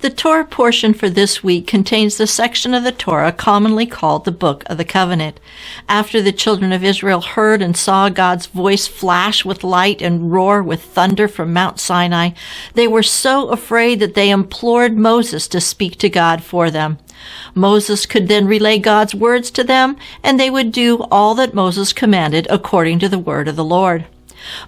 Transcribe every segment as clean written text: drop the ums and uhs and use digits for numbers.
The Torah portion for this week contains the section of the Torah commonly called the Book of the Covenant. After the children of Israel heard and saw God's voice flash with light and roar with thunder from Mount Sinai, they were so afraid that they implored Moses to speak to God for them. Moses could then relay God's words to them, and they would do all that Moses commanded according to the word of the Lord.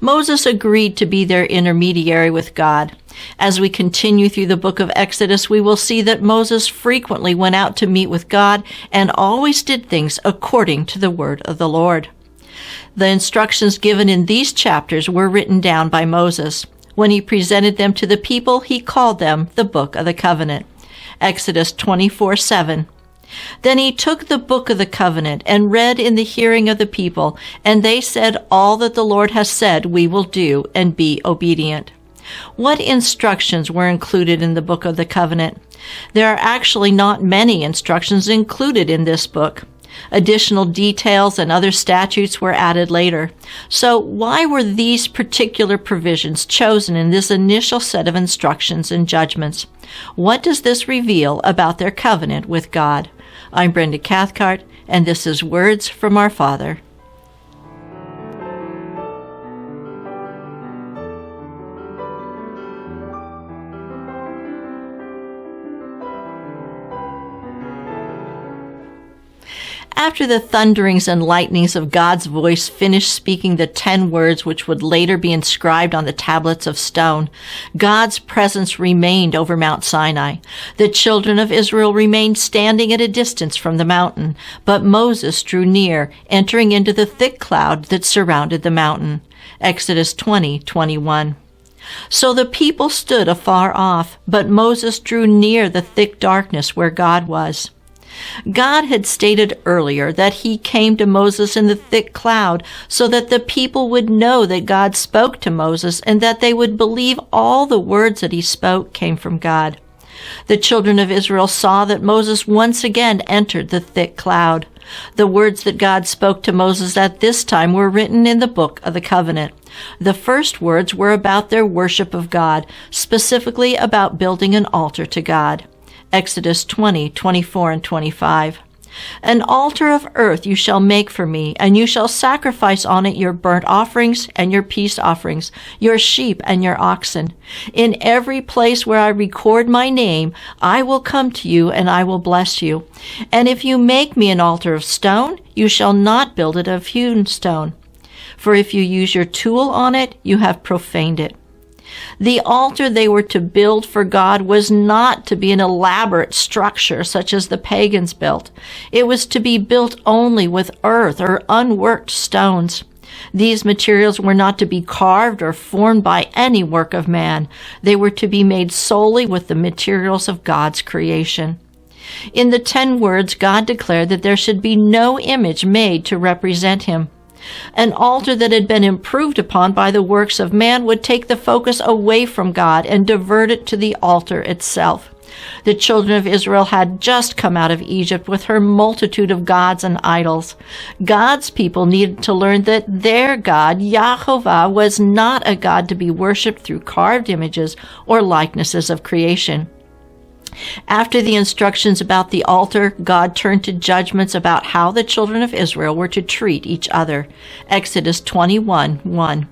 Moses agreed to be their intermediary with God. As we continue through the book of Exodus, we will see that Moses frequently went out to meet with God and always did things according to the word of the Lord. The instructions given in these chapters were written down by Moses. When he presented them to the people, he called them the Book of the Covenant. Exodus 24:7. Then he took the book of the covenant and read in the hearing of the people, and they said, "All that the Lord has said we will do, and be obedient." What instructions were included in the book of the covenant? There are actually not many instructions included in this book. Additional details and other statutes were added later. So why were these particular provisions chosen in this initial set of instructions and judgments? What does this reveal about their covenant with God? I'm Brenda Cathcart, and this is Words from Our Father. After the thunderings and lightnings of God's voice finished speaking the 10 words which would later be inscribed on the tablets of stone, God's presence remained over Mount Sinai. The children of Israel remained standing at a distance from the mountain, but Moses drew near, entering into the thick cloud that surrounded the mountain. Exodus 20:21. So the people stood afar off, but Moses drew near the thick darkness where God was. God had stated earlier that he came to Moses in the thick cloud so that the people would know that God spoke to Moses and that they would believe all the words that he spoke came from God. The children of Israel saw that Moses once again entered the thick cloud. The words that God spoke to Moses at this time were written in the Book of the Covenant. The first words were about their worship of God, specifically about building an altar to God. Exodus 20:24 and 25. An altar of earth you shall make for me, and you shall sacrifice on it your burnt offerings and your peace offerings, your sheep and your oxen. In every place where I record my name, I will come to you and I will bless you. And if you make me an altar of stone, you shall not build it of hewn stone. For if you use your tool on it, you have profaned it. The altar they were to build for God was not to be an elaborate structure such as the pagans built. It was to be built only with earth or unworked stones. These materials were not to be carved or formed by any work of man. They were to be made solely with the materials of God's creation. In the 10 words, God declared that there should be no image made to represent him. An altar that had been improved upon by the works of man would take the focus away from God and divert it to the altar itself. The children of Israel had just come out of Egypt with her multitude of gods and idols. God's people needed to learn that their God, Yahovah, was not a God to be worshipped through carved images or likenesses of creation. After the instructions about the altar, God turned to judgments about how the children of Israel were to treat each other. Exodus 21:1.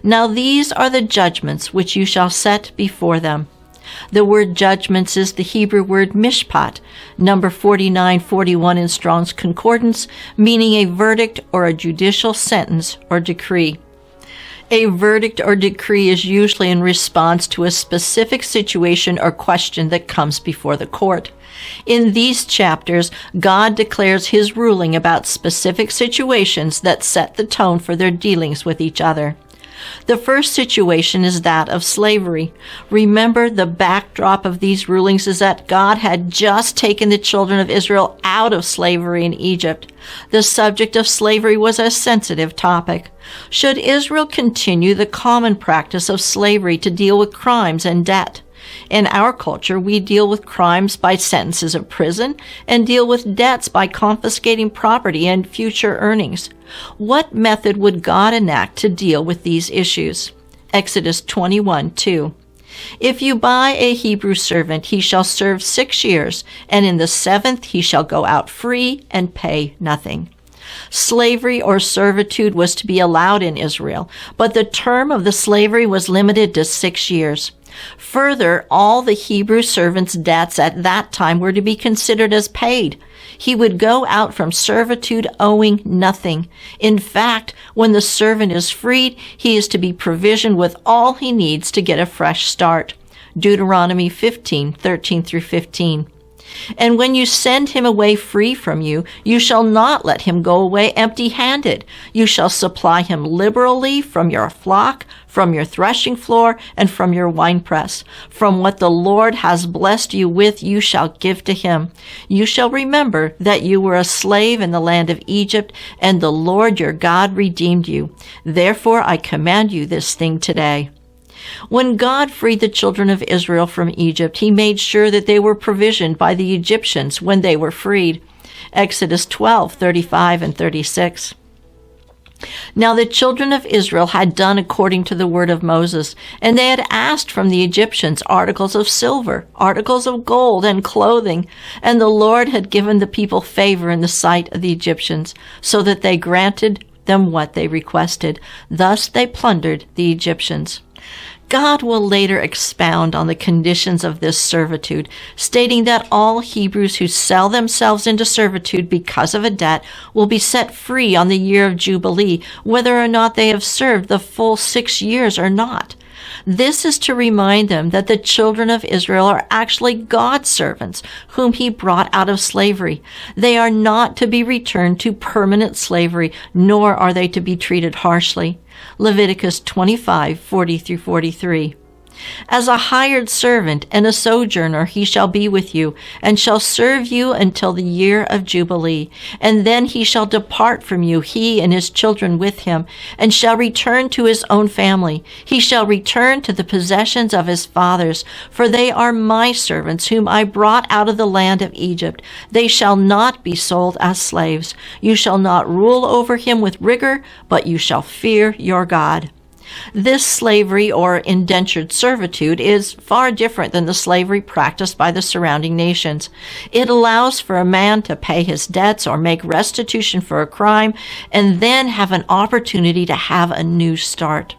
Now these are the judgments which you shall set before them. The word judgments is the Hebrew word mishpat, number 4941 in Strong's Concordance, meaning a verdict or a judicial sentence or decree. A verdict or decree is usually in response to a specific situation or question that comes before the court. In these chapters, God declares his ruling about specific situations that set the tone for their dealings with each other. The first situation is that of slavery. Remember, the backdrop of these rulings is that God had just taken the children of Israel out of slavery in Egypt. The subject of slavery was a sensitive topic. Should Israel continue the common practice of slavery to deal with crimes and debt? In our culture, we deal with crimes by sentences of prison and deal with debts by confiscating property and future earnings. What method would God enact to deal with these issues? Exodus 21:2. If you buy a Hebrew servant, he shall serve 6 years, and in the 7th he shall go out free and pay nothing. Slavery or servitude was to be allowed in Israel, but the term of the slavery was limited to 6 years. Further, all the Hebrew servant's debts at that time were to be considered as paid. He would go out from servitude owing nothing. In fact, when the servant is freed, he is to be provisioned with all he needs to get a fresh start. Deuteronomy 15:13 through 15. And when you send him away free from you, you shall not let him go away empty-handed. You shall supply him liberally from your flock, from your threshing floor, and from your winepress. From what the Lord has blessed you with, you shall give to him. You shall remember that you were a slave in the land of Egypt, and the Lord your God redeemed you. Therefore I command you this thing today. When God freed the children of Israel from Egypt, he made sure that they were provisioned by the Egyptians when they were freed. Exodus 12:35 and 36. Now the children of Israel had done according to the word of Moses, and they had asked from the Egyptians articles of silver, articles of gold, and clothing, and the Lord had given the people favor in the sight of the Egyptians, so that they granted them what they requested. Thus they plundered the Egyptians. God will later expound on the conditions of this servitude, stating that all Hebrews who sell themselves into servitude because of a debt will be set free on the year of Jubilee, whether or not they have served the full 6 years or not. This is to remind them that the children of Israel are actually God's servants, whom he brought out of slavery. They are not to be returned to permanent slavery, nor are they to be treated harshly. Leviticus 25:40 through 43. As a hired servant and a sojourner he shall be with you, and shall serve you until the year of Jubilee. And then he shall depart from you, he and his children with him, and shall return to his own family. He shall return to the possessions of his fathers, for they are my servants, whom I brought out of the land of Egypt. They shall not be sold as slaves. You shall not rule over him with rigor, but you shall fear your God. This slavery or indentured servitude is far different than the slavery practiced by the surrounding nations. It allows for a man to pay his debts or make restitution for a crime and then have an opportunity to have a new start.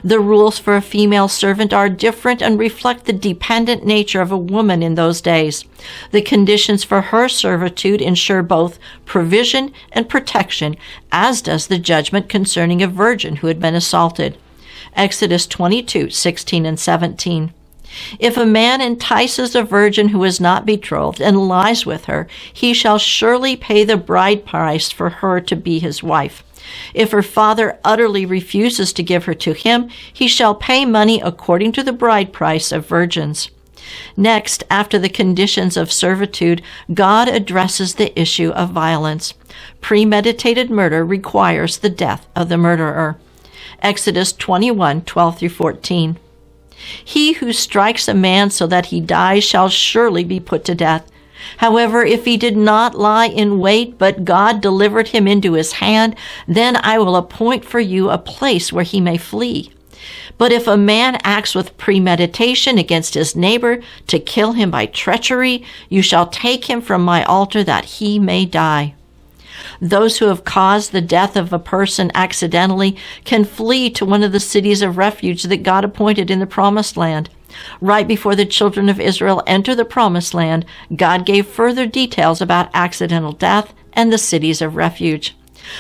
The rules for a female servant are different and reflect the dependent nature of a woman in those days. The conditions for her servitude ensure both provision and protection, as does the judgment concerning a virgin who had been assaulted. Exodus 22:16 and 17. If a man entices a virgin who is not betrothed and lies with her, he shall surely pay the bride price for her to be his wife. If her father utterly refuses to give her to him, he shall pay money according to the bride price of virgins. Next, after the conditions of servitude, God addresses the issue of violence. Premeditated murder requires the death of the murderer. Exodus 21:12 through 14. He who strikes a man so that he dies shall surely be put to death. However, if he did not lie in wait, but God delivered him into his hand, then I will appoint for you a place where he may flee. But if a man acts with premeditation against his neighbor to kill him by treachery, you shall take him from my altar that he may die. Those who have caused the death of a person accidentally can flee to one of the cities of refuge that God appointed in the Promised Land. Right before the children of Israel enter the Promised Land, God gave further details about accidental death and the cities of refuge.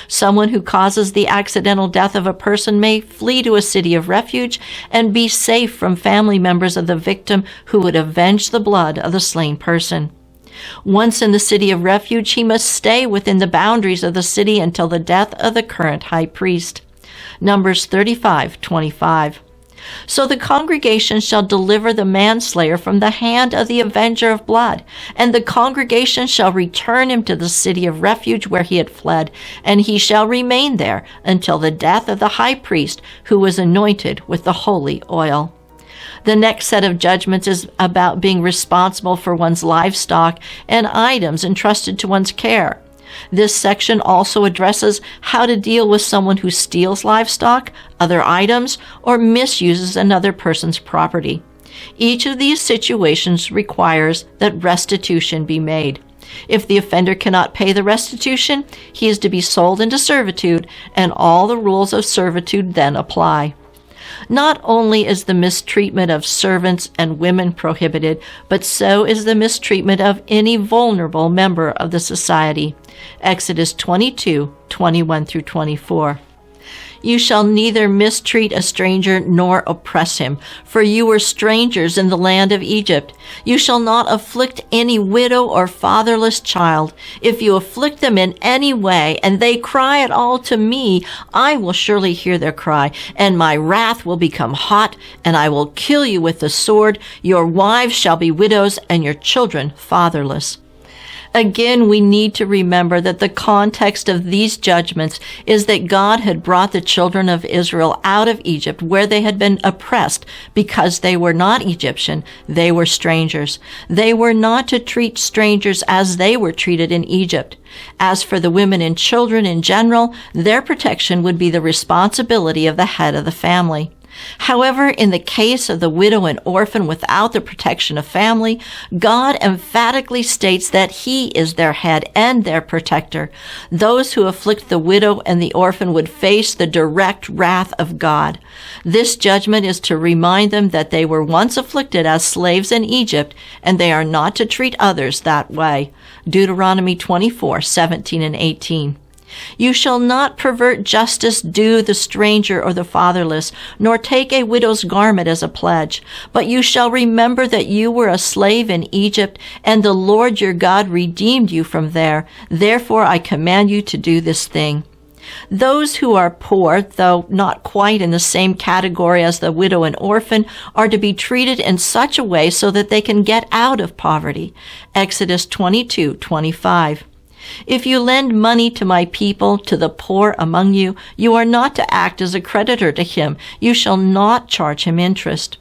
Someone who causes the accidental death of a person may flee to a city of refuge and be safe from family members of the victim who would avenge the blood of the slain person. Once in the city of refuge, he must stay within the boundaries of the city until the death of the current high priest. Numbers 35:25. So the congregation shall deliver the manslayer from the hand of the avenger of blood, and the congregation shall return him to the city of refuge where he had fled, and he shall remain there until the death of the high priest who was anointed with the holy oil. The next set of judgments is about being responsible for one's livestock and items entrusted to one's care. This section also addresses how to deal with someone who steals livestock, other items, or misuses another person's property. Each of these situations requires that restitution be made. If the offender cannot pay the restitution, he is to be sold into servitude, and all the rules of servitude then apply. Not only is the mistreatment of servants and women prohibited, but so is the mistreatment of any vulnerable member of the society. Exodus 22:21 through 24. You shall neither mistreat a stranger nor oppress him, for you were strangers in the land of Egypt. You shall not afflict any widow or fatherless child. If you afflict them in any way, and they cry at all to me, I will surely hear their cry, and my wrath will become hot, and I will kill you with the sword. Your wives shall be widows, and your children fatherless. Again, we need to remember that the context of these judgments is that God had brought the children of Israel out of Egypt, where they had been oppressed because they were not Egyptian, they were strangers. They were not to treat strangers as they were treated in Egypt. As for the women and children in general, their protection would be the responsibility of the head of the family. However, in the case of the widow and orphan without the protection of family, God emphatically states that He is their head and their protector. Those who afflict the widow and the orphan would face the direct wrath of God. This judgment is to remind them that they were once afflicted as slaves in Egypt, and they are not to treat others that way. Deuteronomy 24:17 and 18. You shall not pervert justice due the stranger or the fatherless, nor take a widow's garment as a pledge. But you shall remember that you were a slave in Egypt, and the Lord your God redeemed you from there. Therefore I command you to do this thing. Those who are poor, though not quite in the same category as the widow and orphan, are to be treated in such a way so that they can get out of poverty. Exodus 22:25. If you lend money to my people, to the poor among you, you are not to act as a creditor to him. You shall not charge him interest.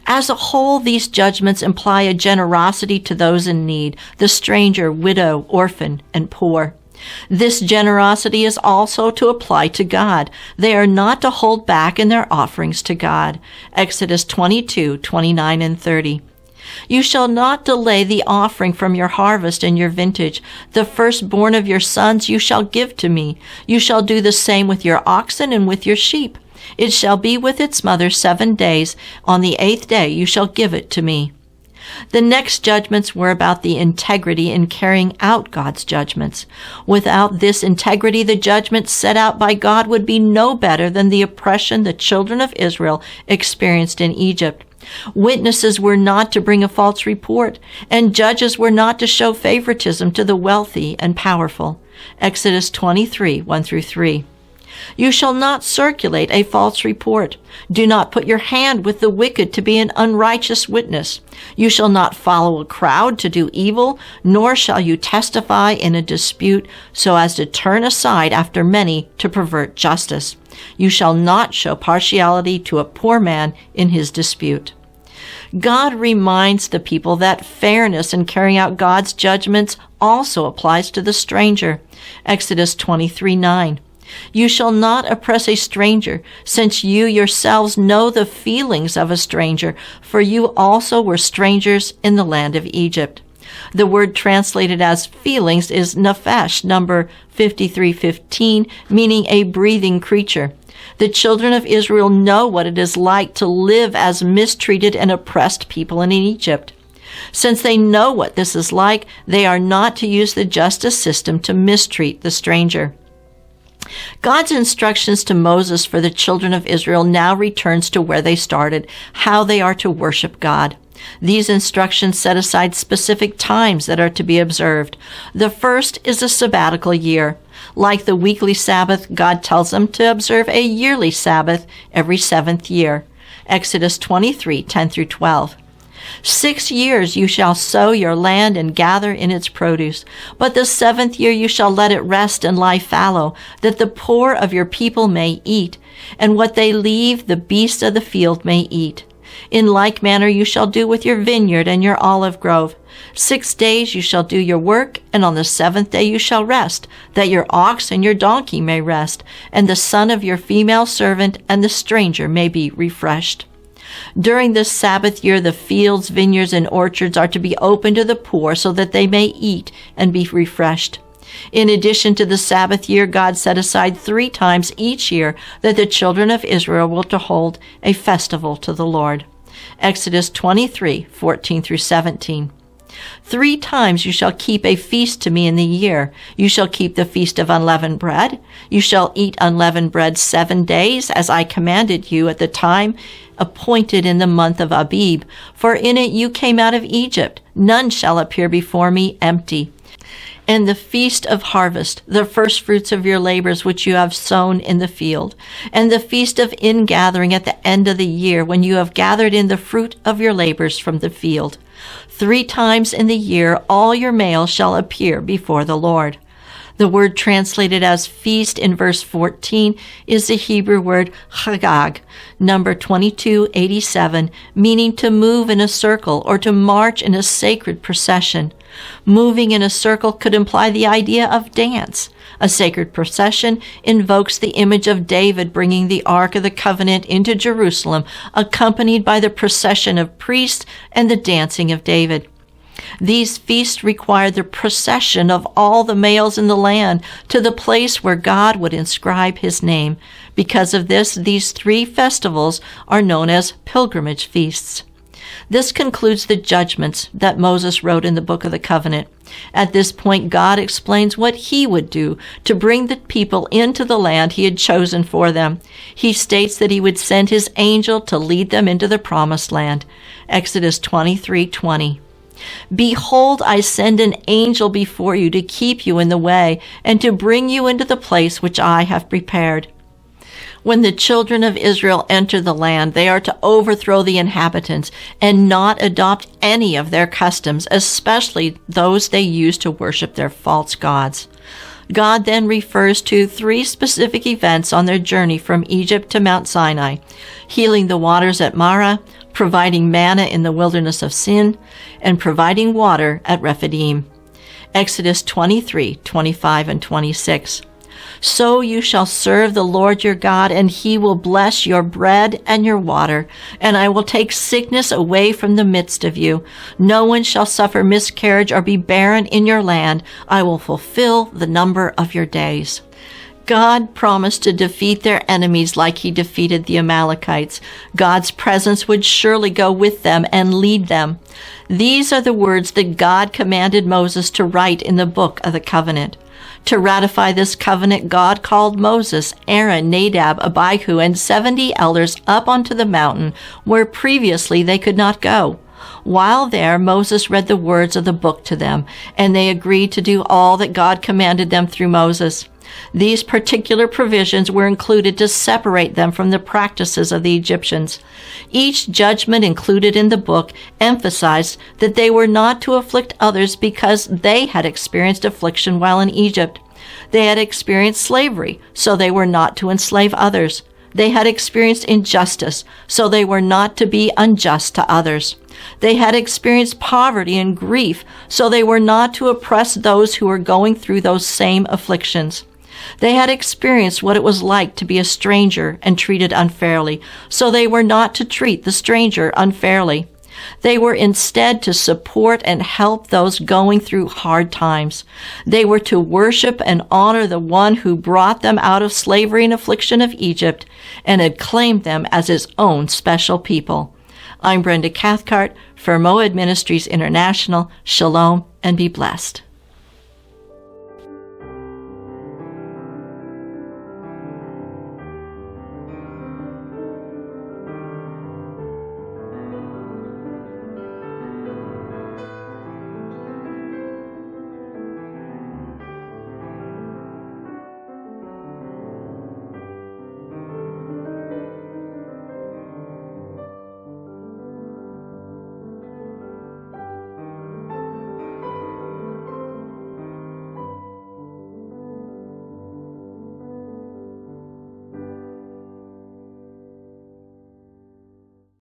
As a whole, these judgments imply a generosity to those in need, the stranger, widow, orphan, and poor. This generosity is also to apply to God. They are not to hold back in their offerings to God. Exodus 22:29 and 30. You shall not delay the offering from your harvest and your vintage. The firstborn of your sons you shall give to me. You shall do the same with your oxen and with your sheep. It shall be with its mother 7 days. On the 8th day you shall give it to me. The next judgments were about the integrity in carrying out God's judgments. Without this integrity, the judgments set out by God would be no better than the oppression the children of Israel experienced in Egypt. Witnesses were not to bring a false report, and judges were not to show favoritism to the wealthy and powerful. Exodus 23:1 through 3. You shall not circulate a false report. Do not put your hand with the wicked to be an unrighteous witness. You shall not follow a crowd to do evil, nor shall you testify in a dispute so as to turn aside after many to pervert justice. You shall not show partiality to a poor man in his dispute. God reminds the people that fairness in carrying out God's judgments also applies to the stranger. Exodus 23:9. You shall not oppress a stranger, since you yourselves know the feelings of a stranger, for you also were strangers in the land of Egypt. The word translated as feelings is nephesh, number 5315, meaning a breathing creature. The children of Israel know what it is like to live as mistreated and oppressed people in Egypt. Since they know what this is like, they are not to use the justice system to mistreat the stranger. God's instructions to Moses for the children of Israel now returns to where they started, how they are to worship God. These instructions set aside specific times that are to be observed. The first is a sabbatical year. Like the weekly Sabbath, God tells them to observe a yearly Sabbath every 7th year. Exodus 23:10 through 12. 6 years you shall sow your land and gather in its produce. But the 7th year you shall let it rest and lie fallow, that the poor of your people may eat, and what they leave the beasts of the field may eat. In like manner you shall do with your vineyard and your olive grove. 6 days you shall do your work, and on the 7th day you shall rest, that your ox and your donkey may rest, and the son of your female servant and the stranger may be refreshed. During this Sabbath year, the fields, vineyards, and orchards are to be open to the poor so that they may eat and be refreshed. In addition to the Sabbath year, God set aside 3 times each year that the children of Israel were to hold a festival to the Lord. Exodus 23:14 through 17. 3 times you shall keep a feast to me in the year. You shall keep the feast of unleavened bread. You shall eat unleavened bread 7 days, as I commanded you at the time appointed in the month of Abib. For in it you came out of Egypt. None shall appear before me empty. And the feast of harvest, the first fruits of your labors which you have sown in the field, and the feast of ingathering at the end of the year, when you have gathered in the fruit of your labors from the field. 3 times in the year all your males shall appear before the Lord. The word translated as feast in verse 14 is the Hebrew word chagag, number 2287, meaning to move in a circle or to march in a sacred procession. Moving in a circle could imply the idea of dance. A sacred procession invokes the image of David bringing the Ark of the Covenant into Jerusalem, accompanied by the procession of priests and the dancing of David. These feasts required the procession of all the males in the land to the place where God would inscribe his name. Because of this, these 3 festivals are known as pilgrimage feasts. This concludes the judgments that Moses wrote in the Book of the Covenant. At this point, God explains what he would do to bring the people into the land he had chosen for them. He states that he would send his angel to lead them into the promised land. Exodus 23:20. Behold, I send an angel before you to keep you in the way and to bring you into the place which I have prepared. When the children of Israel enter the land, they are to overthrow the inhabitants and not adopt any of their customs, especially those they use to worship their false gods. God then refers to 3 specific events on their journey from Egypt to Mount Sinai: healing the waters at Marah, providing manna in the wilderness of Sin, and providing water at Rephidim. Exodus 23:25 and 26. So you shall serve the Lord your God, and he will bless your bread and your water, and I will take sickness away from the midst of you. No one shall suffer miscarriage or be barren in your land. I will fulfill the number of your days. God promised to defeat their enemies like he defeated the Amalekites. God's presence would surely go with them and lead them. These are the words that God commanded Moses to write in the Book of the Covenant. To ratify this covenant, God called Moses, Aaron, Nadab, Abihu, and 70 elders up onto the mountain where previously they could not go. While there, Moses read the words of the book to them, and they agreed to do all that God commanded them through Moses. These particular provisions were included to separate them from the practices of the Egyptians. Each judgment included in the book emphasized that they were not to afflict others because they had experienced affliction while in Egypt. They had experienced slavery, so they were not to enslave others. They had experienced injustice, so they were not to be unjust to others. They had experienced poverty and grief, so they were not to oppress those who were going through those same afflictions. They had experienced what it was like to be a stranger and treated unfairly, so they were not to treat the stranger unfairly. They were instead to support and help those going through hard times. They were to worship and honor the one who brought them out of slavery and affliction of Egypt and had claimed them as his own special people. I'm Brenda Cathcart for Moed Ministries International. Shalom and be blessed.